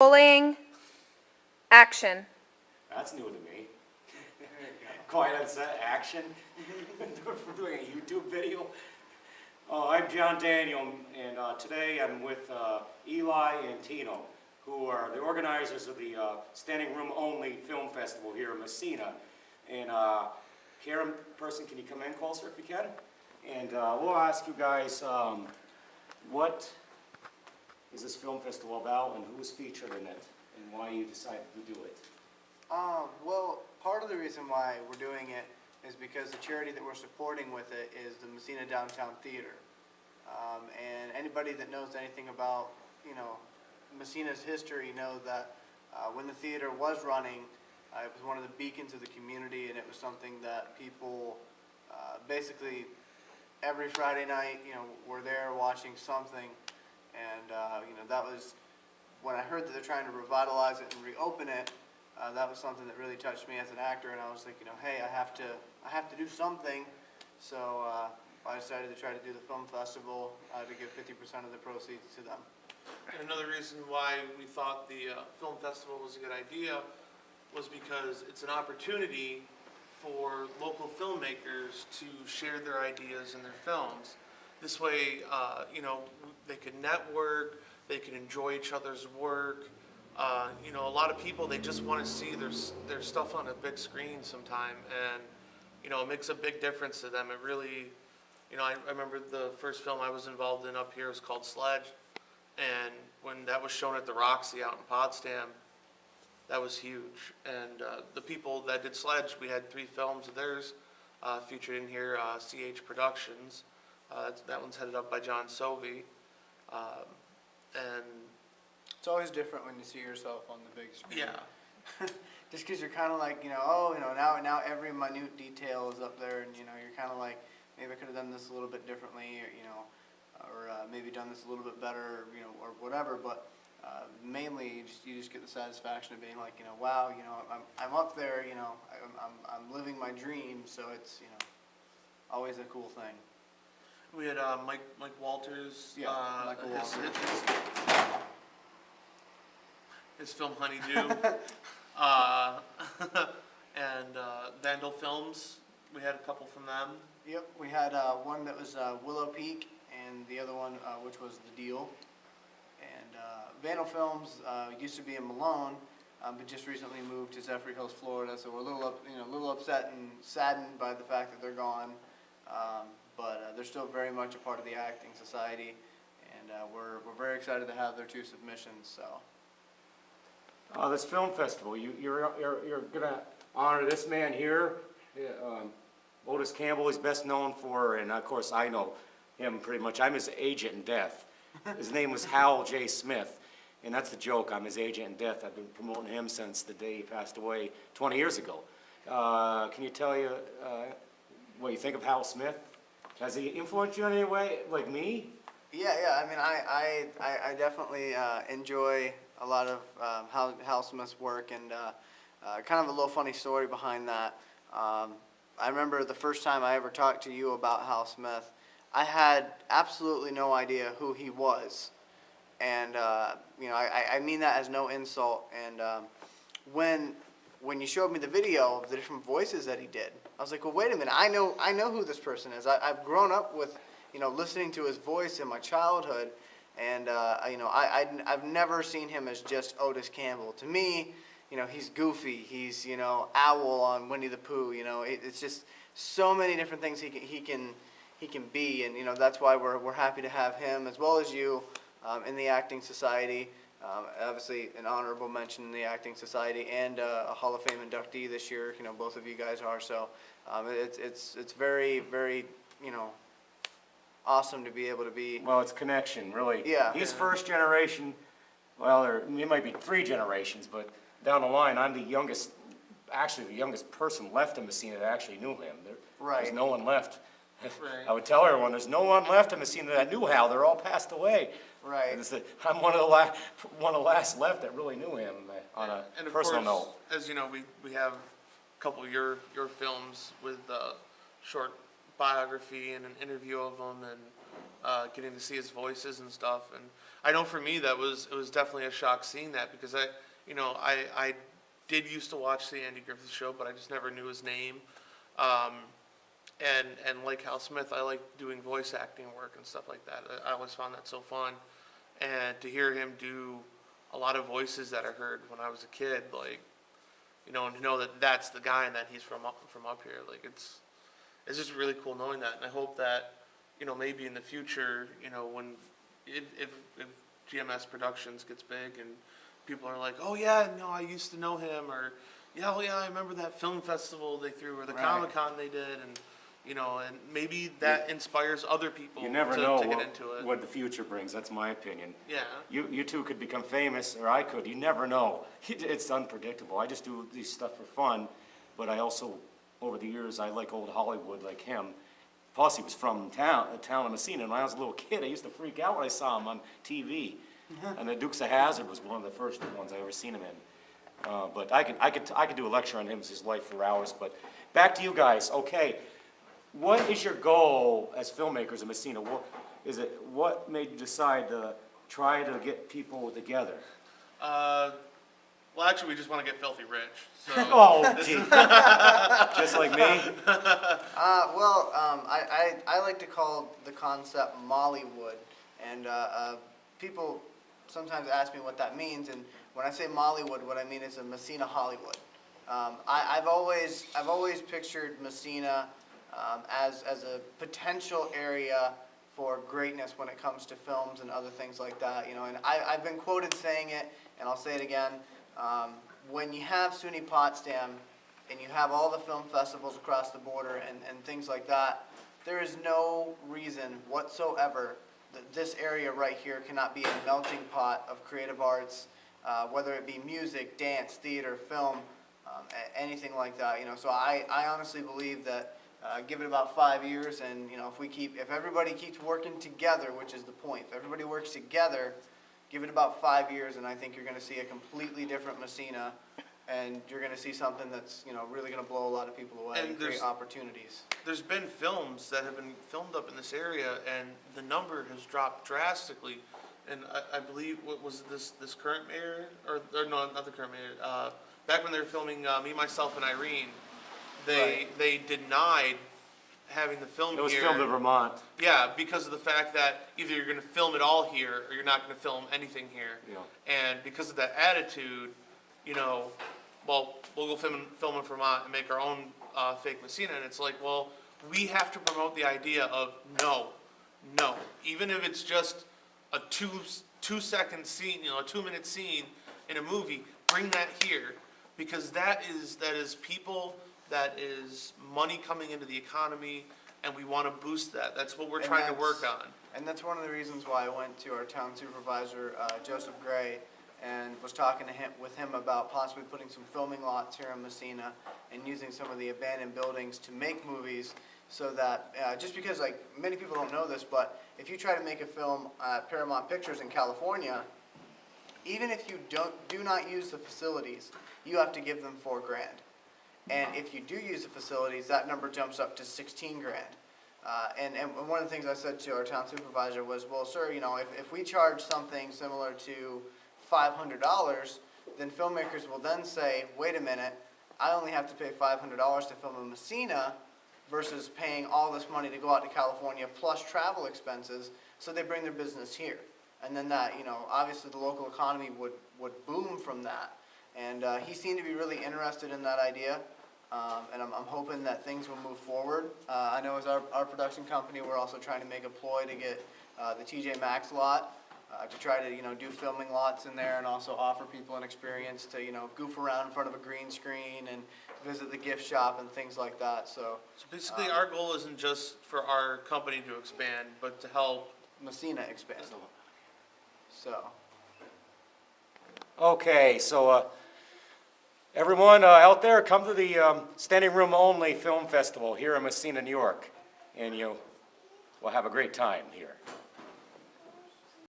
Rolling. Action. That's new to me. Quiet on set, action. We're doing a YouTube video. I'm John Daniel, and today I'm with Eli and Tino, who are the organizers of the Standing Room Only Film Festival here in Massena. And Karen, person, can you come in closer if you can? And we'll ask you guys, what is this film festival about, and who's featured in it, and why you decided to do it? Well, part of the reason why we're doing it is because the charity that we're supporting with it is the Massena Downtown Theater. And anybody that knows anything about, Massena's history knows that when the theater was running, it was one of the beacons of the community, and it was something that people basically every Friday night, were there watching something. And, that was, when I heard that they're trying to revitalize it and reopen it, that was something that really touched me as an actor, and I was like, hey, I have to do something. So I decided to try to do the film festival to give 50% of the proceeds to them. And another reason why we thought the film festival was a good idea was because it's an opportunity for local filmmakers to share their ideas and their films. This way, they could network, they could enjoy each other's work. A lot of people, they just want to see their stuff on a big screen sometime, and it makes a big difference to them. It really, I remember the first film I was involved in up here was called Sledge, and when that was shown at the Roxy out in Potsdam, that was huge. And the people that did Sledge, we had 3 films of theirs featured in here, CH Productions. That one's headed up by John Sovey. And It's always different when you see yourself on the big screen. yeah. Just because you're kind of like, now every minute detail is up there, and you're kind of like, maybe I could have done this a little bit differently, or maybe done this a little bit better, or whatever. But mainly, you just get the satisfaction of being like, wow, I'm up there, I'm living my dream. So it's always a cool thing. We had Mike Walters. Yeah, Michael Walters. His film Honeydew. And Vandal Films. We had a couple from them. Yep, we had one that was Willow Peak, and the other one which was The Deal. And Vandal Films used to be in Malone, but just recently moved to Zephyr Hills, Florida. So we're a little upset and saddened by the fact that they're gone. But they're still very much a part of the acting society, and we're very excited to have their 2 submissions. So. This film festival, you're gonna honor this man here, Otis Campbell. He's best known for, and of course I know him pretty much. I'm his agent in death. His name was Hal J. Smith, and that's the joke. I'm his agent in death. I've been promoting him since the day he passed away 20 years ago. Can you tell you what you think of Hal Smith? Has he influenced you in any way, like me? Yeah. I mean, I definitely enjoy a lot of Hal Smith's work, and kind of a little funny story behind that. I remember the first time I ever talked to you about Hal Smith, I had absolutely no idea who he was, and I mean that as no insult. And when you showed me the video of the different voices that he did, I was like, well, wait a minute, I know who this person is. I've grown up with, listening to his voice in my childhood, and I've never seen him as just Otis Campbell. To me, he's Goofy, he's Owl on Winnie the Pooh. It's just so many different things he can be, and that's why we're happy to have him as well as you in the Acting Society. Obviously, an honorable mention in the Acting Society, and a Hall of Fame inductee this year. Both of you guys are. So it's very, very awesome to be able to be. Well, it's connection, really. Yeah. He's first generation. Well, it might be 3 generations, but down the line, I'm the youngest person left in Massena that actually knew him. There's no one left. Right. I would tell everyone, there's no one left in Massena that knew Hal. They're all passed away. Right. I'm one of the last left that really knew him on a And of personal course, note. as you know, we have a couple of your films with short biography and an interview of him, and getting to see his voices and stuff. And I know for me it was definitely a shock seeing that, because I did used to watch the Andy Griffith Show, but I just never knew his name. And like Hal Smith, I like doing voice acting work and stuff like that. I always found that so fun. And to hear him do a lot of voices that I heard when I was a kid, like, and to know that that's the guy and that he's from up here, like, it's just really cool knowing that. And I hope that, maybe in the future, when, if GMS Productions gets big and people are like, oh yeah, no, I used to know him, or yeah, oh yeah, I remember that film festival they threw, or the Right. Comic-Con they did, and and maybe that inspires other people You never to know get into it. what the future brings, that's my opinion. Yeah. You two could become famous, or I could, you never know. It's unpredictable. I just do these stuff for fun, but I also, over the years, I like old Hollywood like him. Plus, he was from Downtown Massena, and when I was a little kid, I used to freak out when I saw him on TV. And the Dukes of Hazzard was one of the first ones I ever seen him in. But I could do a lecture on him, his life for hours. But back to you guys. Okay, what is your goal as filmmakers in Massena? What made you decide to try to get people together? Well, actually, we just want to get filthy rich. So Oh, gee. Just like me? I like to call the concept Mollywood, and people sometimes ask me what that means, and when I say Mollywood, what I mean is a Massena Hollywood. I've always pictured Massena as a potential area for greatness when it comes to films and other things like that, and I've been quoted saying it, and I'll say it again. When you have SUNY Potsdam and you have all the film festivals across the border and things like that, there is no reason whatsoever that this area right here cannot be a melting pot of creative arts, whether it be music, dance, theater, film, anything like that. So I honestly believe that give it about 5 years, and if everybody keeps working together, which is the point, if everybody works together, give it about 5 years, and I think you're going to see a completely different Massena, and you're going to see something that's really going to blow a lot of people away and create opportunities. There's been films that have been filmed up in this area, and the number has dropped drastically. And I believe, what was this current mayor, or no, not the current mayor, back when they were filming Me, Myself, and Irene, they denied having the film here. It was filmed in Vermont. Yeah, because of the fact that either you're going to film it all here, or you're not going to film anything here. Yeah. And because of that attitude, well, we'll go film in Vermont and make our own fake Massena. And it's like, well, we have to promote the idea of no. Even if it's just a two-second scene, a 2-minute scene in a movie, bring that here, because that is people. That is money coming into the economy, and we want to boost that. That's what we're trying to work on. And that's one of the reasons why I went to our town supervisor, Joseph Gray, and was talking with him about possibly putting some filming lots here in Massena and using some of the abandoned buildings to make movies, so that, just because many people don't know this, but if you try to make a film at Paramount Pictures in California, even if you do not use the facilities, you have to give them $4,000. And if you do use the facilities, that number jumps up to $16,000. And one of the things I said to our town supervisor was, well, sir, if we charge something similar to $500, then filmmakers will then say, wait a minute, I only have to pay $500 to film in Massena versus paying all this money to go out to California plus travel expenses, so they bring their business here. And then that, obviously the local economy would boom from that. And he seemed to be really interested in that idea. And I'm hoping that things will move forward. I know as our production company, we're also trying to make a ploy to get the TJ Maxx lot, to try to do filming lots in there, and also offer people an experience to goof around in front of a green screen and visit the gift shop and things like that. So basically, our goal isn't just for our company to expand, but to help Massena expand. So. Okay, so everyone out there, come to the Standing Room Only Film Festival here in Massena, New York, and we'll have a great time here.